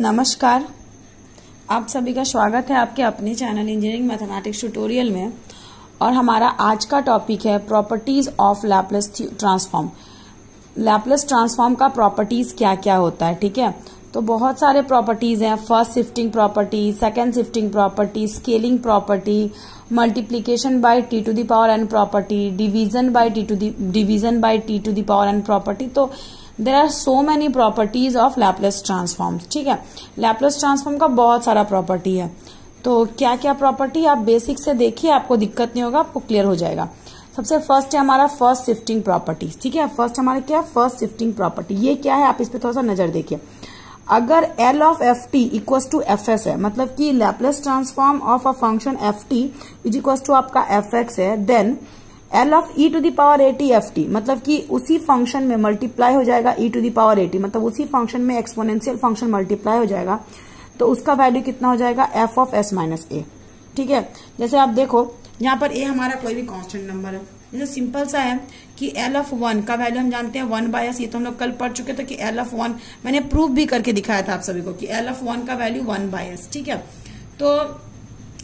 नमस्कार, आप सभी का स्वागत है आपके अपने चैनल इंजीनियरिंग मैथमेटिक्स ट्यूटोरियल में। और हमारा आज का टॉपिक है properties of Laplace transform. Laplace transform का प्रॉपर्टीज क्या क्या होता है, ठीक है। तो बहुत सारे प्रॉपर्टीज हैं, first shifting property, second shifting property, scaling property, multiplication by T to the power N property, division by T to the power N property. तो there are so many properties of Laplace transform, ठीक है। Laplace transform का बहुत सारा property है। तो क्या क्या प्रॉपर्टी आप बेसिक से देखिए, आपको दिक्कत नहीं होगा, आपको क्लियर हो जाएगा। सबसे फर्स्ट है हमारा फर्स्ट शिफ्टिंग प्रॉपर्टी, ठीक है। फर्स्ट हमारा क्या है, फर्स्ट शिफ्टिंग प्रॉपर्टी। ये क्या है, आप इस पे थोड़ा सा नजर देखिए। अगर L of F T equal to F S है, मतलब कि Laplace transform of a function F T is equal to आपका एफ एक्स है, then L of e to the power A T F T, मतलब कि उसी फंक्शन में multiply हो जाएगा e to the power A T, मतलब उसी फंक्शन में एक्सपोनेंशियल फंक्शन मल्टीप्लाई हो जाएगा, तो उसका वैल्यू कितना हो जाएगा, f ऑफ s माइनस ए, ठीक है। जैसे आप देखो यहाँ पर a हमारा कोई भी कांस्टेंट नंबर है। जैसे सिंपल सा है कि L ऑफ 1 का वैल्यू हम जानते हैं 1/s, ये तो हम लोग कल पढ़ चुके थे कि L ऑफ 1 मैंने प्रूफ भी करके दिखाया था आप सभी को कि L ऑफ 1 का वैल्यू 1/s, ठीक है। तो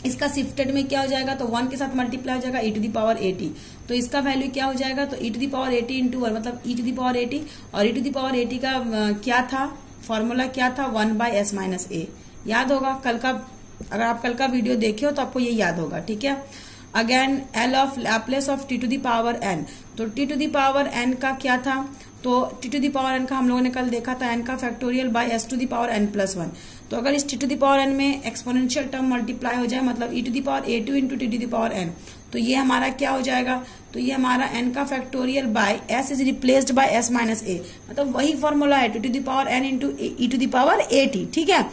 इसका शिफ्टेड में क्या हो जाएगा, तो 1 के साथ मल्टीप्लाई हो जाएगा e टू द पावर 80, तो इसका वैल्यू क्या हो जाएगा, तो e to the power 80 into 1 मतलब e टू द पावर 80, और e टू द पावर 80 का क्या था, फॉर्मूला क्या था, 1/s माइनस ए। याद होगा कल का, अगर आप कल का वीडियो देखे हो तो आपको ये याद होगा, ठीक है। Again L of Laplace of T to the power n, तो T to the power n का क्या था, तो T to the power n का हम लोगों ने कल देखा था n का factorial by s to the power n plus 1। तो अगर इस T to the power n में एक्सपोनेंशियल टर्म मल्टीप्लाई हो जाए, मतलब e to the power a2 into T to the power n, तो ये हमारा क्या हो जाएगा, तो ये हमारा n का factorial by s is replaced by s minus A, मतलब वही फॉर्मूला है T to the power n into e to the power 80, ठीक है।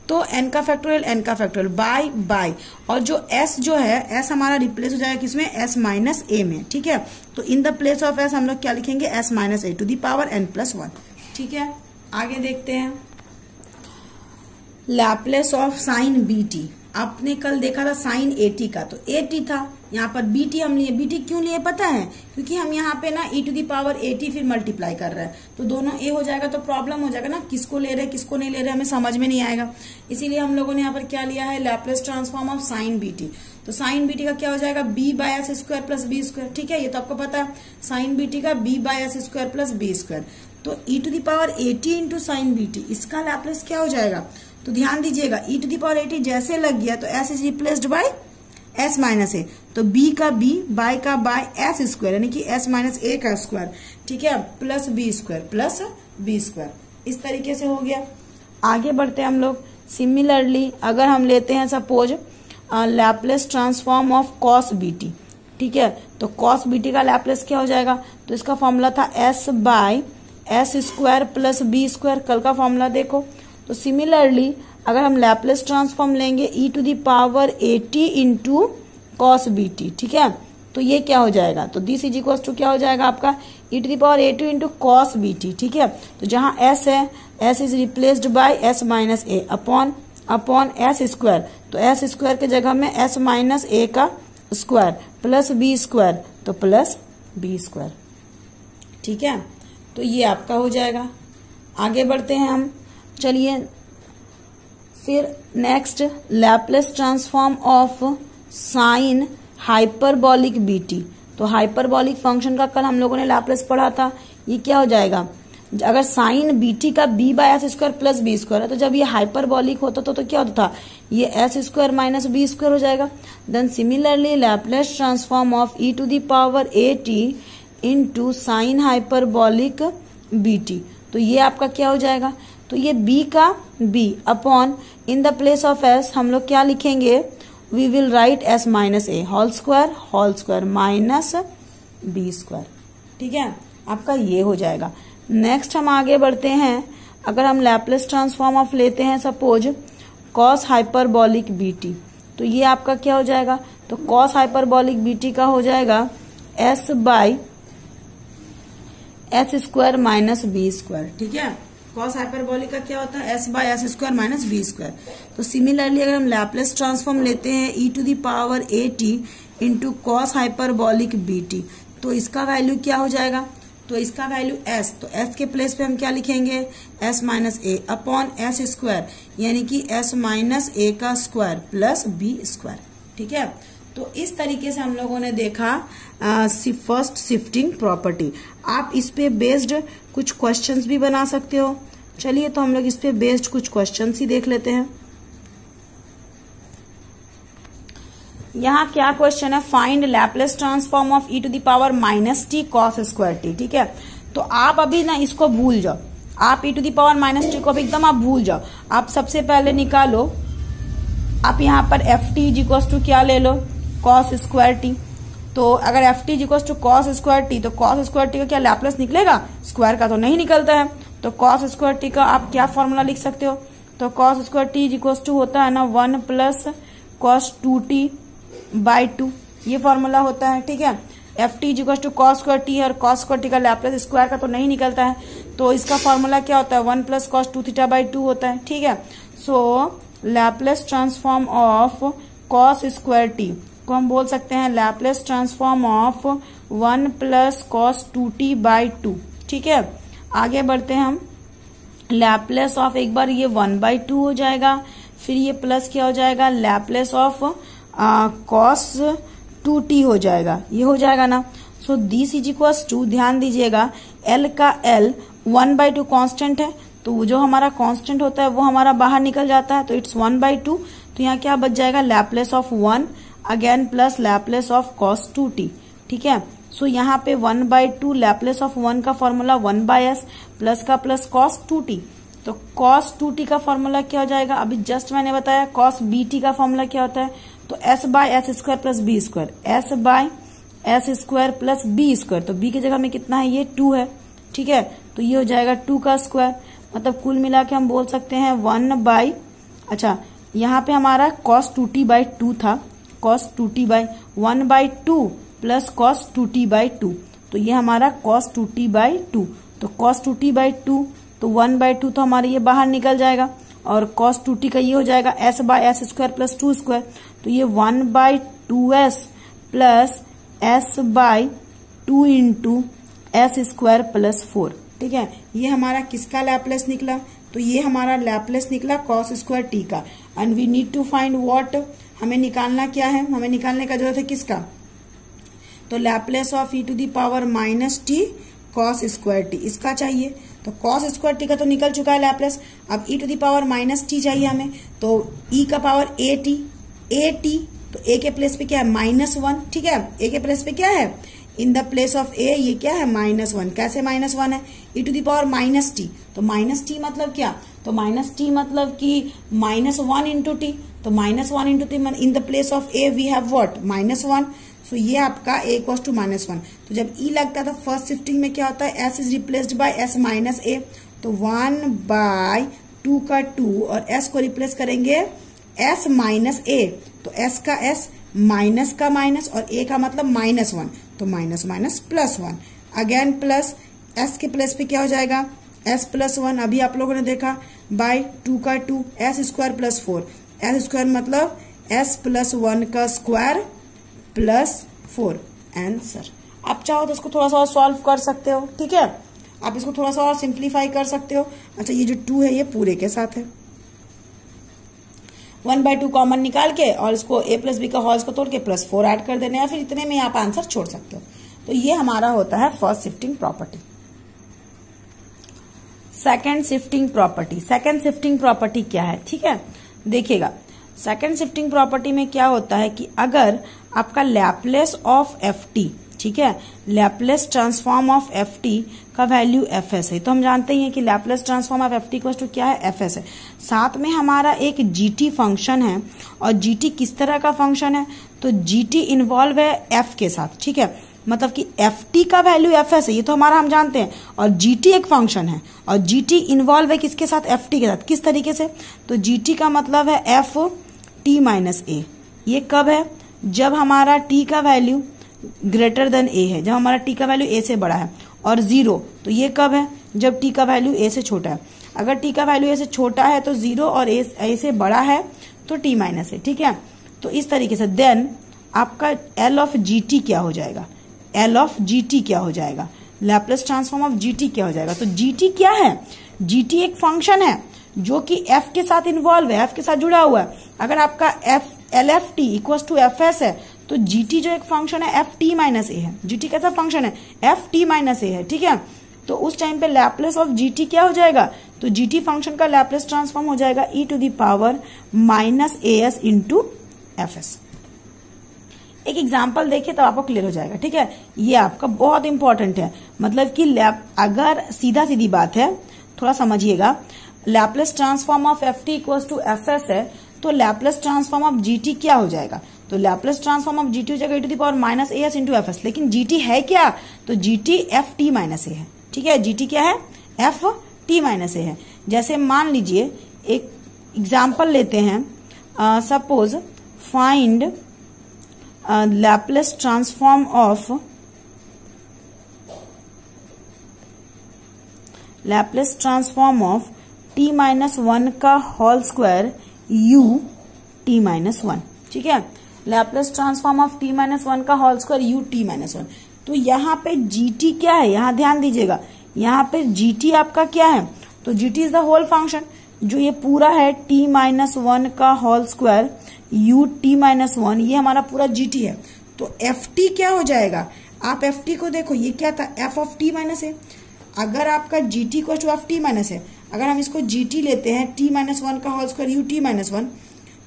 तो n का फैक्टोरियल बाय और जो s जो है s हमारा रिप्लेस हो जाएगा किसमें, s माइनस ए में, ठीक है। तो in the place of s हम लोग क्या लिखेंगे, s minus A to the power n plus 1, ठीक है। आगे देखते हैं Laplace of sine B T. आपने कल देखा था साइन 80 का, तो 80 था, यहाँ पर बीटी हम लिए। बीटी क्यों लिए पता है, क्योंकि हम यहाँ पे ना e टू द पावर 80 फिर मल्टीप्लाई कर रहे हैं, तो दोनों a हो जाएगा तो प्रॉब्लम हो जाएगा ना, किसको ले रहे किसको नहीं ले रहे हमें समझ में नहीं आएगा। इसीलिए हम लोगों ने यहाँ पर क्या लिया है, Laplace transform of sine BT. तो साइन बीटी का क्या हो जाएगा, b/s square plus B square, ठीक है। ये तो आपको पता है, साइन बीटी का b/s square plus B square. तो e to the power 80 into sine B T, इसका लैपलेस क्या हो जाएगा, तो ध्यान दीजिएगा e टू द पावर 80 जैसे लग गया तो s is replaced by s minus A, तो b का b, बाय का बाय s स्क्वायर यानी कि s माइनस ए का स्क्वायर, ठीक है, प्लस बी स्क्वायर। इस तरीके से हो गया। आगे बढ़ते हैं हम लोग। सिमिलरली अगर हम लेते हैं suppose Laplace transform of cos B T, ठीक है, तो कॉस बीटी का लैपलेस क्या हो जाएगा, तो इसका फॉर्मूला था s by s square plus B square, कल का फॉर्मूला देखो। तो सिमिलरली अगर हम लैपलेस ट्रांसफॉर्म लेंगे e to the power 80 into cos B T, ठीक है, तो ये क्या हो जाएगा, तो दिस इज इक्वल टू क्या हो जाएगा आपका e to the power 80 into cos B T, ठीक है। तो जहां s है s is replaced by s minus A upon s square, तो s स्क्वायर के जगह में s माइनस ए का स्क्वायर प्लस बी स्क्वायर, तो प्लस बी स्क्वायर, ठीक है। तो ये आपका हो जाएगा। आगे बढ़ते हैं हम, चलिए फिर next Laplace transform of sine hyperbolic B T. तो हाइपरबॉलिक फंक्शन का कल हम लोगों ने लैपलेस पढ़ा था। ये क्या हो जाएगा, अगर साइन बीटी का b/s square plus B square है, तो जब ये हाइपरबॉलिक होता तो क्या होता था, ये s square minus B square हो जाएगा। Then similarly Laplace transform of e to the power 80 into sine hyperbolic B T, तो ये आपका क्या हो जाएगा, तो ये b का b upon in the place of s हम लोग क्या लिखेंगे, we will write s minus A whole square minus B square, ठीक है। आपका ये हो जाएगा। नेक्स्ट हम आगे बढ़ते हैं। अगर हम लैपलेस ट्रांसफॉर्म ऑफ लेते हैं सपोज कॉस हाइपरबॉलिक बीटी, तो ये आपका क्या हो जाएगा, तो कॉस हाइपरबॉलिक बीटी का हो जाएगा s by s square minus B square, ठीक है। कॉस हाइपरबॉलिक का क्या होता है, s by s square minus B square. तो सिमिलरली अगर हम लैपलेस ट्रांसफॉर्म लेते हैं e to the power 80 into cos hyperbolic B T, तो इसका वैल्यू क्या हो जाएगा, तो इसका वैल्यू s, तो s के प्लेस पे हम क्या लिखेंगे, s minus A upon s square, यानी कि s माइनस ए का स्क्वायर प्लस बी स्क्वायर। ठीक है, तो इस तरीके से हम लोगों ने देखा फर्स्ट शिफ्टिंग प्रॉपर्टी। आप इस पे बेस्ड कुछ क्वेश्चंस भी बना सकते हो। चलिए तो हम लोग इस पे बेस्ड कुछ क्वेश्चंस ही देख लेते हैं। यहाँ क्या क्वेश्चन है, find Laplace transform of e to the power minus T cos square T. ठीक है, तो आप अभी ना इसको भूल जाओ, आप e to the power minus T को अभी एकदम आप भूल जाओ। आप सबसे पहले निकालो, आप यहाँ पर एफ टी इक्वल्स टू क्या ले लो, कॉस स्क्वायर टी। तो अगर F T equals to cos square T, तो कॉस स्क्वायर टी का क्या लैपलेस निकलेगा, स्क्वायर का तो नहीं निकलता है। तो कॉस स्क्वायर टी का आप क्या फॉर्मूला लिख सकते हो, तो cos square T equals to होता है ना 1 प्लस कॉस 2t बाई 2, ये फॉर्मूला होता है। ठीक है, F T equals to cos square T और कॉस स्क्वायर टी का लैपलेस स्क्वायर का तो नहीं निकलता है, तो इसका फॉर्मूला क्या होता है 1 प्लस कॉस 2 थीटा बाई 2 होता है। ठीक है, so Laplace transform of cos square T को हम बोल सकते हैं Laplace transform of 1 plus cos 2t by 2। ठीक है, आगे बढ़ते हैं हम, लैपलेस ऑफ एक बार ये 1/2 हो जाएगा, फिर ये प्लस क्या हो जाएगा, लैपलेस ऑफ कॉस 2t हो जाएगा, ये हो जाएगा ना। So this is equals to, ध्यान दीजिएगा l का l 1/2 कांस्टेंट है, तो जो हमारा कांस्टेंट होता है वो हमारा बाहर निकल जाता है, तो इट्स 1/2। तो यहाँ क्या बच जाएगा, Laplace of 1 again plus Laplace of cos 2t। ठीक है, सो यहाँ पे 1/2 लैपलेस ऑफ 1 का फॉर्मूला 1/s प्लस का प्लस कॉस 2t, तो कॉस 2t का फॉर्मूला क्या हो जाएगा, अभी जस्ट मैंने बताया कॉस bt का फॉर्मूला क्या होता है, तो s by S square plus B square, s by S square plus B square, तो b की जगह में कितना है, ये 2 है। ठीक है, तो ये हो जाएगा 2 का स्क्वायर, मतलब कुल मिला के हम बोल सकते हैं 1 अच्छा यहाँ पे हमारा cos 2t बाई 2 था, cos 2t by 1/2 plus cos 2t by 2, तो ये हमारा cos 2t बाई 2, तो cos 2t बाई 2, तो 1/2 तो हमारे ये बाहर निकल जाएगा, और cos 2t का ये हो जाएगा s by S square plus 2 square, तो ये 1/2s plus s by 2 into S square plus 4। ठीक है, ये हमारा किसका लैपलेस निकला, तो ये हमारा लैपलेस निकला cos स्क्वायर t का। And we need to find what, हमें निकालना क्या है, हमें निकालने का जरूरत है किसका, तो Laplace of e to the power minus T cos square T, इसका चाहिए। तो कॉस स्क्वायर टी का तो निकल चुका है लैपलेस, अब e to the power minus T चाहिए हमें, तो e का पावर ए टी, तो a के प्लेस पे क्या है -1। ठीक है, a के प्लेस पे क्या है, in the place of a ये क्या है -1, कैसे -1 है, e to the power minus T, तो माइनस टी मतलब क्या, तो माइनस टी मतलब कि -1 इंटू टी, तो -1 into T, in the place of a we have what -1, so ये आपका a इक्वल्स टू -1। तो जब e लगता है तो फर्स्ट शिफ्टिंग में क्या होता है, s is replaced by s minus a, तो 1/2 का 2 और s को रिप्लेस करेंगे s माइनस a, तो s का s माइनस का माइनस और a का मतलब -1, तो minus minus plus 1, again plus s के प्लेस पे क्या हो जाएगा, s प्लस 1, अभी आप लोगों ने देखा बाय 2 का 2, s square plus 4, s square मतलब s प्लस 1 का स्क्वायर प्लस 4, आंसर। आप चाहो तो इसको थोड़ा सा और सॉल्व कर सकते हो। ठीक है, आप इसको थोड़ा सा और सिंप्लीफाई कर सकते हो। अच्छा, ये जो 2 है ये पूरे के साथ है, 1/2 कॉमन निकाल के और इसको a प्लस बी का होल्स को तोड़ के प्लस 4 ऐड कर देने, या फिर इतने में आप आंसर छोड़ सकते हो। तो ये हमारा होता है first shifting property. Second shifting property, second shifting property क्या है, ठीक है, देखिएगा सेकंड शिफ्टिंग प्रॉपर्टी में क्या होता है कि अगर आपका लैपलेस ऑफ एफ टी, ठीक है, Laplace transform of F T का वैल्यू एफ एस है, तो हम जानते ही हैं कि Laplace transform of F T equals to क्या है, एफ एस है। साथ में हमारा एक जी टी फंक्शन है, और जी टी किस तरह का फंक्शन है, तो जी टी इन्वॉल्व है एफ के साथ, ठीक है, मतलब कि एफ टी का वैल्यू एफ एस है, ये तो हमारा हम जानते हैं, और जी टी एक फंक्शन है, और जी टी इन्वॉल्व है किसके साथ, एफ टी के साथ। किस तरीके से, तो जी टी का मतलब है एफ टी माइनस ए। ये कब है, जब हमारा टी का वैल्यू ग्रेटर देन ए है, जब हमारा टी का वैल्यू ए से बड़ा है, और 0, तो ये कब है, जब टी का वैल्यू ए से छोटा है। अगर टी का वैल्यू ए से छोटा है तो 0, और ए से बड़ा है तो टी माइनस है, ठीक है। तो इस तरीके से देन आपका एल ऑफ जी टी क्या हो जाएगा, एल ऑफ जी टी क्या हो जाएगा, लैप्लेस ट्रांसफॉर्म ऑफ जीटी क्या हो जाएगा। तो जीटी क्या है, जीटी एक फंक्शन है जो कि एफ के साथ इन्वॉल्व है, एफ के साथ जुड़ा हुआ है। अगर आपका F L F T equal to F S है तो जीटी जो एक फंक्शन है एफ टी माइनस ए है। जीटी कैसा फंक्शन है, एफ टी माइनस ए है, ठीक है। तो उस टाइम पे लैप्लेस ऑफ जीटी क्या हो जाएगा, तो जीटी फंक्शन का लैप्लेस ट्रांसफॉर्म हो जाएगा E to the power minus A S into F S. एक एग्जाम्पल देखिए तो आपको क्लियर हो जाएगा, ठीक है। ये आपका बहुत इंपॉर्टेंट है, मतलब कि अगर सीधा सीधी बात है, थोड़ा समझिएगा। Laplace transform of F T equal to F S है, तो लैप्लेस ट्रांसफॉर्म ऑफ जीटी क्या हो जाएगा, तो लैप्लेस ट्रांसफॉर्म ऑफ जीटी हो जाएगा E to the power minus A S into F S. लेकिन जीटी है क्या, तो GT F T minus A है, ठीक है। जीटी क्या है, एफ टी माइनस ए है। जैसे मान लीजिए एक एग्जाम्पल लेते हैं, suppose find Laplace transform of T minus one का whole square U T minus one, ठीक है। Laplace transform of T minus one का whole square U T minus one. तो यहाँ पे जीटी क्या है, यहाँ ध्यान दीजिएगा, यहाँ पे जीटी आपका क्या है, तो G T is the whole function, जो ये पूरा है टी माइनस वन का whole square U T minus one, ये हमारा पूरा जीटी है। तो एफ टी क्या हो जाएगा, आप एफ टी को देखो, ये क्या था, एफ ऑफ टी माइनस है। अगर आपका जीटी को टू एफ टी माइनस है, अगर हम इसको जीटी लेते हैं टी माइनस वन का whole square U T minus one,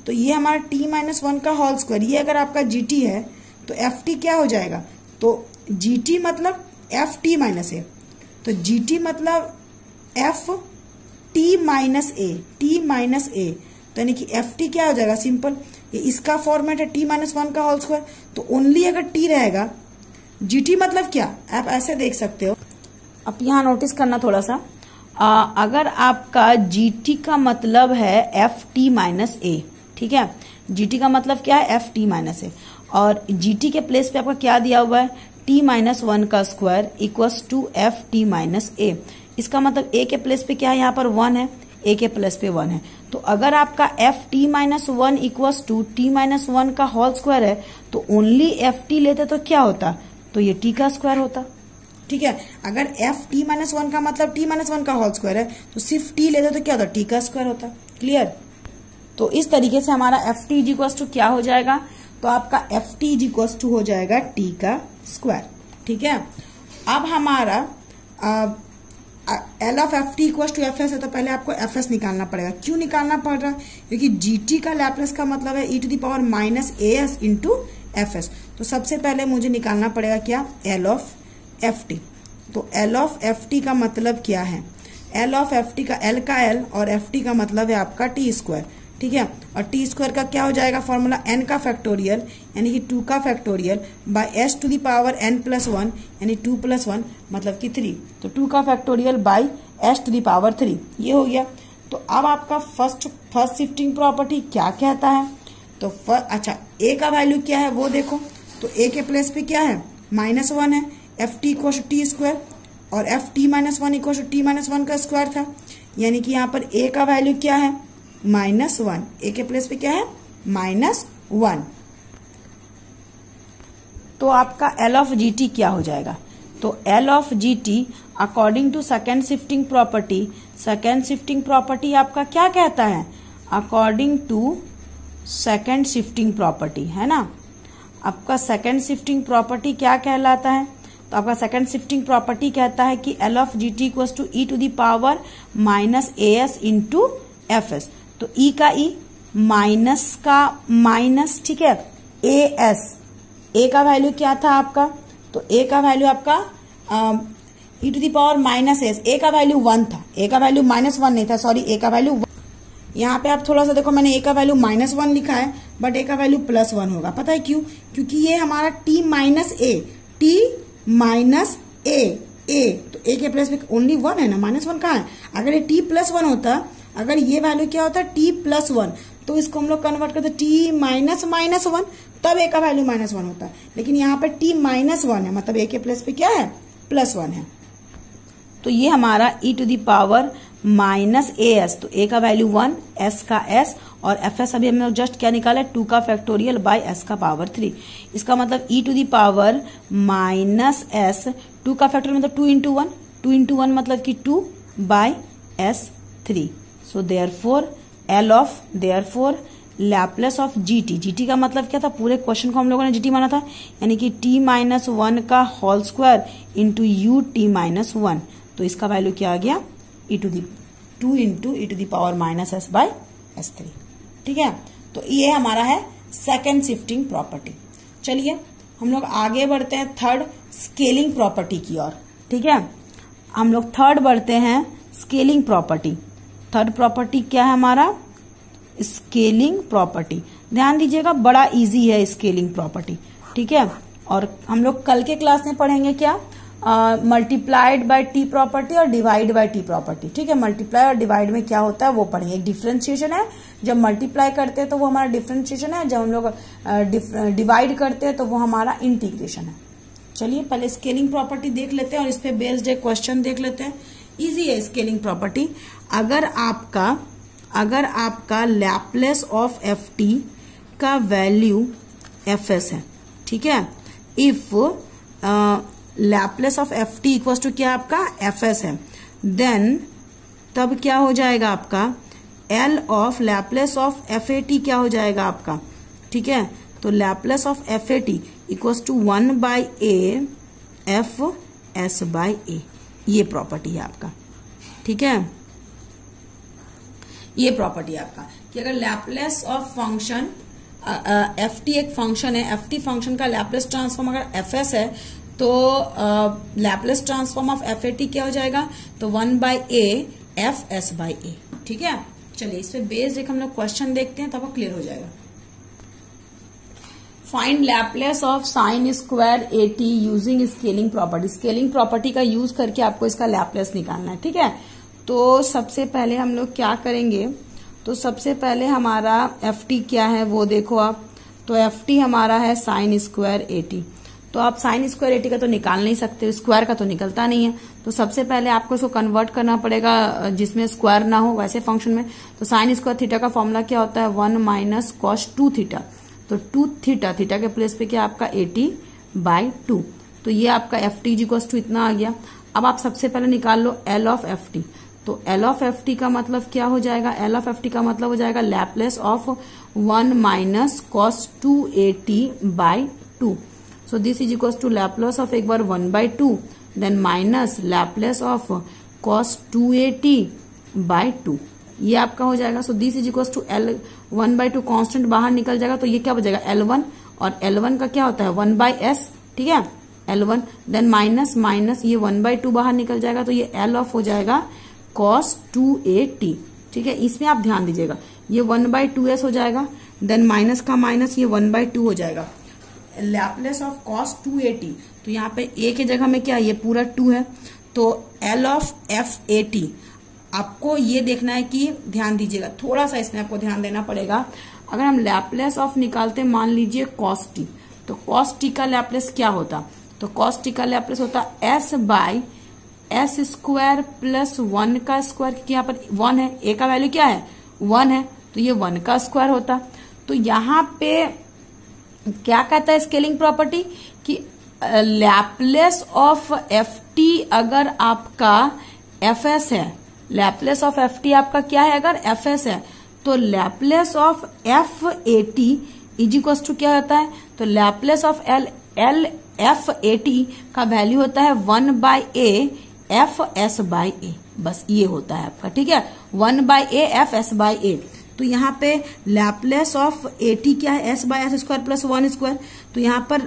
तो ये हमारा टी माइनस वन का होल स्क्वायर, ये अगर आपका जीटी है तो एफ टी क्या हो जाएगा, तो जीटी मतलब एफ टी माइनस ए, तो जीटी मतलब F T minus A, T minus A, तो यानी कि एफ टी क्या हो जाएगा, सिंपल, ये इसका फॉर्मेट है टी माइनस वन का होल स्क्वायर। तो ओनली अगर टी रहेगा, जीटी मतलब क्या, आप ऐसे देख सकते हो। अब यहाँ नोटिस करना थोड़ा सा, अगर आपका जीटी का मतलब है एफ टी माइनस ए, ठीक है, जीटी का मतलब क्या है, एफ टी माइनस ए, और जीटी के प्लेस पे आपका क्या दिया हुआ है, टी माइनस वन का square equals to F T minus A. इसका मतलब ए के प्लेस पे क्या है, यहाँ पर वन है, ए के प्लेस पे वन है। तो अगर आपका F T minus one equals to T minus one का होल स्क्वायर है, तो ओनली एफ टी लेते तो क्या होता, तो ये टी का स्क्वायर होता, ठीक है। अगर एफ टी माइनस वन का मतलब टी माइनस वन का होल स्क्वायर है, तो सिर्फ टी लेते तो क्या होता, टी का स्क्वायर होता, क्लियर। तो इस तरीके से हमारा F T is equals to क्या हो जाएगा, तो आपका F T is equals to हो जाएगा टी का स्क्वायर, ठीक है। अब हमारा L of F T equals to F S है, तो पहले आपको एफ एस निकालना पड़ेगा। क्यों निकालना पड़ रहा है, क्योंकि जीटी का लैप्लेस का मतलब है E to the power minus A S into F S. तो सबसे पहले मुझे निकालना पड़ेगा क्या, एल ऑफ एफ टी। तो एल ऑफ एफ टी का मतलब क्या है, एल ऑफ एफ टी का एल का एल और एफ टी का मतलब है आपका टी स्क्वायर, ठीक है। और टी स्क्वायर का क्या हो जाएगा फॉर्मूला, एन का फैक्टोरियल यानी कि 2 का factorial by S to the power N plus one यानी 2 प्लस 1 मतलब कि 3। तो 2 का factorial by S to the power 3, ये हो गया। तो अब आपका फर्स्ट शिफ्टिंग प्रॉपर्टी क्या कहता है, तो अच्छा ए का वैल्यू क्या है वो देखो, तो ए के प्लेस पे क्या है, -1 है, F T equal T square, और F T minus one equal T minus one का स्क्वायर था, यानी कि यहाँ पर ए का वैल्यू क्या है, -1, ए के प्लेस पे क्या है, -1। तो आपका एल ऑफ जी टी क्या हो जाएगा, तो L of G T according to second shifting property, second shifting property आपका क्या कहता है, according to second shifting property, है ना। आपका सेकेंड शिफ्टिंग प्रॉपर्टी क्या कहलाता है, तो आपका सेकेंड शिफ्टिंग प्रॉपर्टी कहता है कि L of G T equals to E to the power minus A S into F S. तो ई का ई, माइनस का माइनस, ठीक है, ए एस, ए का वैल्यू क्या था आपका, तो ए का वैल्यू आपका E to the power minus S, A का वैल्यू 1 था, ए का वैल्यू -1 नहीं था, सॉरी, ए का वैल्यू, यहाँ पे आप थोड़ा सा देखो, मैंने ए का वैल्यू -1 लिखा है, बट ए का वैल्यू +1 होगा। पता है क्यों, क्योंकि ये हमारा T minus A, T minus A, तो ए के प्लेस पे ओनली 1 है ना, -1 कहाँ है। अगर ये टी +1 होता, अगर ये वैल्यू क्या होता टी +1, तो इसको हम लोग कन्वर्ट करते टी माइनस -1, तब ए का वैल्यू -1 होता है। लेकिन यहाँ पे टी -1 है, मतलब ए के प्लेस पे क्या है, +1 है। तो ये हमारा E to the power minus A S, तो ए का वैल्यू 1, एस का एस, और एफ एस अभी हमने जस्ट क्या निकाला है 2 का फैक्टोरियल बाय एस का पावर 3। इसका मतलब E to the power minus S 2 का फैक्टोरियल मतलब 2 इंटू 1, 2 इंटू 1 मतलब कि 2 bye S 3। So therefore L of therefore Laplace of GT का मतलब क्या था, पूरे क्वेश्चन को हम लोगों ने जीटी माना था, यानी कि टी माइनस 1 का whole square into U T minus 1। तो इसका वैल्यू क्या आ गया E to the 2 into E to the power minus S by S 3। ठीक है, तो ये हमारा है सेकेंड शिफ्टिंग प्रॉपर्टी। चलिए हम लोग आगे बढ़ते हैं थर्ड स्केलिंग प्रॉपर्टी की ओर। ठीक है, हम लोग थर्ड बढ़ते हैं स्केलिंग प्रॉपर्टी। थर्ड प्रॉपर्टी क्या है हमारा, स्केलिंग प्रॉपर्टी। ध्यान दीजिएगा बड़ा इजी है स्केलिंग प्रॉपर्टी। ठीक है, और हम लोग कल के क्लास में पढ़ेंगे क्या, मल्टीप्लाइड बाय टी प्रॉपर्टी और डिवाइड बाय टी प्रॉपर्टी। ठीक है, मल्टीप्लाई और डिवाइड में क्या होता है वो पढ़ेंगे। एक डिफरेंशिएशन है, जब मल्टीप्लाई करते हैं तो वो हमारा डिफरेंशिएशन है, जब हम लोग डिवाइड करते हैं तो वो हमारा इंटीग्रेशन है। चलिए पहले स्केलिंग प्रॉपर्टी देख लेते हैं और इस पे बेस्ड एक क्वेश्चन देख लेते हैं। इजी है स्केलिंग प्रॉपर्टी। अगर आपका लैप्लेस ऑफ एफ टी का वैल्यू एफ एस है, ठीक है, if Laplace of F T equals to क्या आपका एफ एस है, देन तब क्या हो जाएगा आपका L of Laplace of F A T क्या हो जाएगा आपका। ठीक है, तो Laplace of F A T equals to 1 by A F S by A. ये प्रॉपर्टी है आपका। ठीक है, ये प्रॉपर्टी है आपका कि अगर Laplace of function F T एक फंक्शन है, एफ टी फंक्शन का लैप्लेस ट्रांसफॉर्म अगर एफ एस है तो Laplace transform of F A T क्या हो जाएगा, तो 1 by A F S by A. ठीक है, चलिए इस पे बेस्ड एक हम लोग क्वेश्चन देखते हैं तब वो क्लियर हो जाएगा। Find Laplace of sine square A T using scaling property. Scaling property का यूज करके आपको इसका लैप्लेस निकालना है। ठीक है, तो सबसे पहले हम लोग क्या करेंगे, तो सबसे पहले हमारा एफ टी क्या है वो देखो आप, तो एफ टी हमारा है साइन स्क्वायर ए टी। तो आप साइन स्क्वायर ए टी का तो निकाल नहीं सकते, स्क्वायर का तो निकलता नहीं है, तो सबसे पहले आपको इसको कन्वर्ट करना पड़ेगा जिसमें स्क्वायर ना हो वैसे फंक्शन में। तो साइन स्क्वायर थीटा का फॉर्मूला क्या होता है 1 माइनस कॉस 2 थीटा। तो 2 थीटा, थीटा के प्लेस पे क्या आपका 80 बाय 2। तो ये आपका एफ टी इक्वल्स टू इतना आ गया। अब आप सबसे पहले निकाल लो एल ऑफ एफ टी। तो एल ऑफ एफ टी का मतलब क्या हो जाएगा, एल ऑफ एफ टी का मतलब हो जाएगा Laplace of 1 minus cos 280 by 2। So this is equals to Laplace of एक बार 1 by 2 then minus Laplace of cos 280 by 2। ये आपका हो जाएगा। So this is equals to L 1 by 2 constant बाहर निकल जाएगा, तो ये क्या बचेगा L1, और L1 का क्या होता है 1 बाय एस। ठीक है, L1 देन माइनस माइनस ये 1 बाय 2 बाहर निकल जाएगा, तो ये L ऑफ हो जाएगा cos 280। ठीक है, इसमें आप ध्यान दीजिएगा ये 1 बाय 2s हो जाएगा, देन माइनस का माइनस ये 1 बाय 2 हो जाएगा। लैप्लेस ऑफ cos 280, तो यहाँ पे a की जगह में क्या ये पूरा 2 है, तो L of F A T आपको ये देखना है कि ध्यान दीजिएगा थोड़ा सा, इसमें आपको ध्यान देना पड़ेगा। अगर हम लैप्लेस ऑफ निकालते मान लीजिए cos t, तो cos t का लैप्लेस क्या होता, तो cos t का लैप्लेस होता s by S square plus 1 का स्क्वायर, क्योंकि यहाँ पर 1 है, a का वैल्यू क्या है 1 है, तो ये 1 का स्क्वायर होता। तो यहाँ पे क्या कहता है स्केलिंग प्रॉपर्टी कि लैप्लेस ऑफ एफ टी अगर आपका एफ एस है, लैप्लेस ऑफ एफ टी आपका क्या है अगर एफ एस है, तो Laplace of F A T is equals to क्या होता है, तो Laplace of L F A T का वैल्यू होता है 1 by A F S by A. बस ये होता है आपका। ठीक है, 1 by A F S by A. तो यहाँ पे लैप्लेस ऑफ ए टी क्या है S by S square plus 1 square, तो यहाँ पर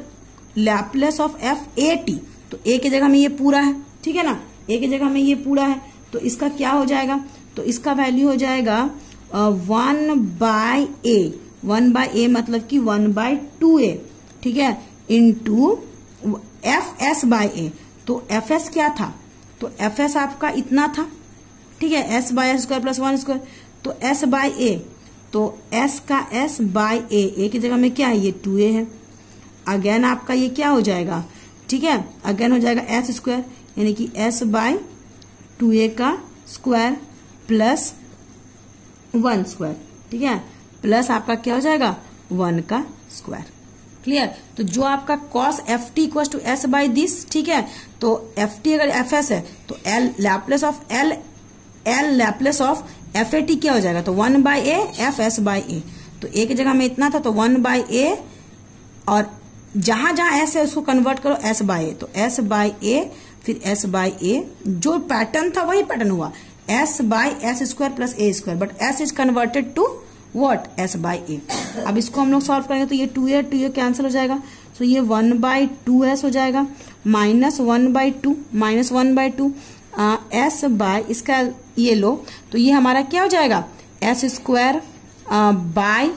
Laplace of F A T, तो ए की जगह में ये पूरा है। ठीक है ना, ए की जगह में ये पूरा है, तो इसका क्या हो जाएगा, तो इसका वैल्यू हो जाएगा 1 बाय ए, 1 बाय ए मतलब कि 1 बाय 2a। ठीक है, into F S by A. तो एफ एस क्या था, तो एफ एस आपका इतना था। ठीक है, S by S square plus 1 square, तो एस बाय ए, तो एस का एस बाय ए की जगह में क्या है ये 2a है। अगेन आपका ये क्या हो जाएगा, ठीक है, अगेन हो जाएगा एस स्क्वायर, यानी कि एस बाय 2a का स्क्वायर प्लस 1 स्क्वायर। ठीक है, प्लस आपका क्या हो जाएगा 1 का स्क्वायर। क्लियर। तो जो आपका cos ft equal to S by this, ठीक है, तो ft अगर fs है तो l Laplace of l Laplace of fat क्या हो जाएगा, तो 1 by A fs by A. तो ए की जगह में इतना था तो 1 बाई ए, और जहां जहां एस है उसको कन्वर्ट करो एस बाई ए, तो एस बाई ए फिर एस बाई ए, जो पैटर्न था वही पैटर्न हुआ, S by S square plus A square, but S is converted to what, S by A. अब इसको हम लोग सॉल्व करेंगे तो ये 2a कैंसिल हो जाएगा, तो ये 1 बाई 2s हो जाएगा, minus 1 by 2 minus 1 by 2 S by, इसका ये लो तो ये हमारा क्या हो जाएगा, एस स्क्वायर बाई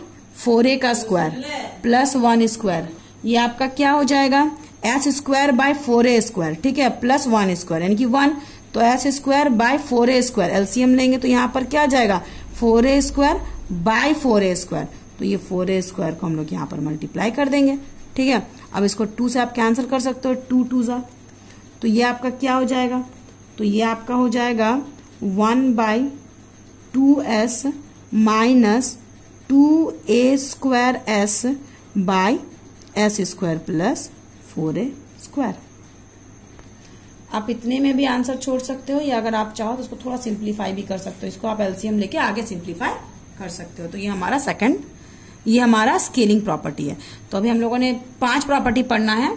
4a का स्क्वायर प्लस 1 स्क्वायर, ये आपका क्या हो जाएगा S square by 4a square, ठीक है, प्लस 1 स्क्वायर यानी कि 1, तो S square by 4a square, LCM लेंगे तो यहाँ पर क्या आ जाएगा 4a square by 4a square, तो ये 4a स्क्वायर को हम लोग यहाँ पर मल्टीप्लाई कर देंगे, ठीक है। अब इसको 2 से आप कैंसिल कर सकते हो, 2 2 जा, तो ये आपका क्या हो जाएगा, तो ये आपका हो जाएगा 1 by 2s minus 2a square s by s square plus 4a square. आप इतने में भी आंसर छोड़ सकते हो, या अगर आप चाहो तो इसको थोड़ा सिंप्लीफाई भी कर सकते हो, इसको आप एलसीएम लेके आगे सिंप्लीफाई कर सकते हो। तो ये हमारा सेकंड, ये हमारा स्केलिंग प्रॉपर्टी है। तो अभी हम लोगों ने 5 प्रॉपर्टी पढ़ना है,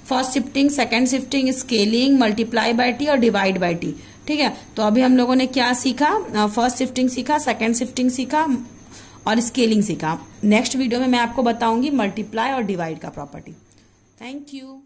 first shifting, second shifting, scaling, multiply by T और डिवाइड बाय टी, ठीक है। तो अभी हम लोगों ने क्या सीखा, फर्स्ट शिफ्टिंग सीखा, सेकंड शिफ्टिंग सीखा और स्केलिंग सीखा। नेक्स्ट वीडियो में मैं आपको बताऊंगी मल्टीप्लाई और डिवाइड का प्रॉपर्टी। Thank you.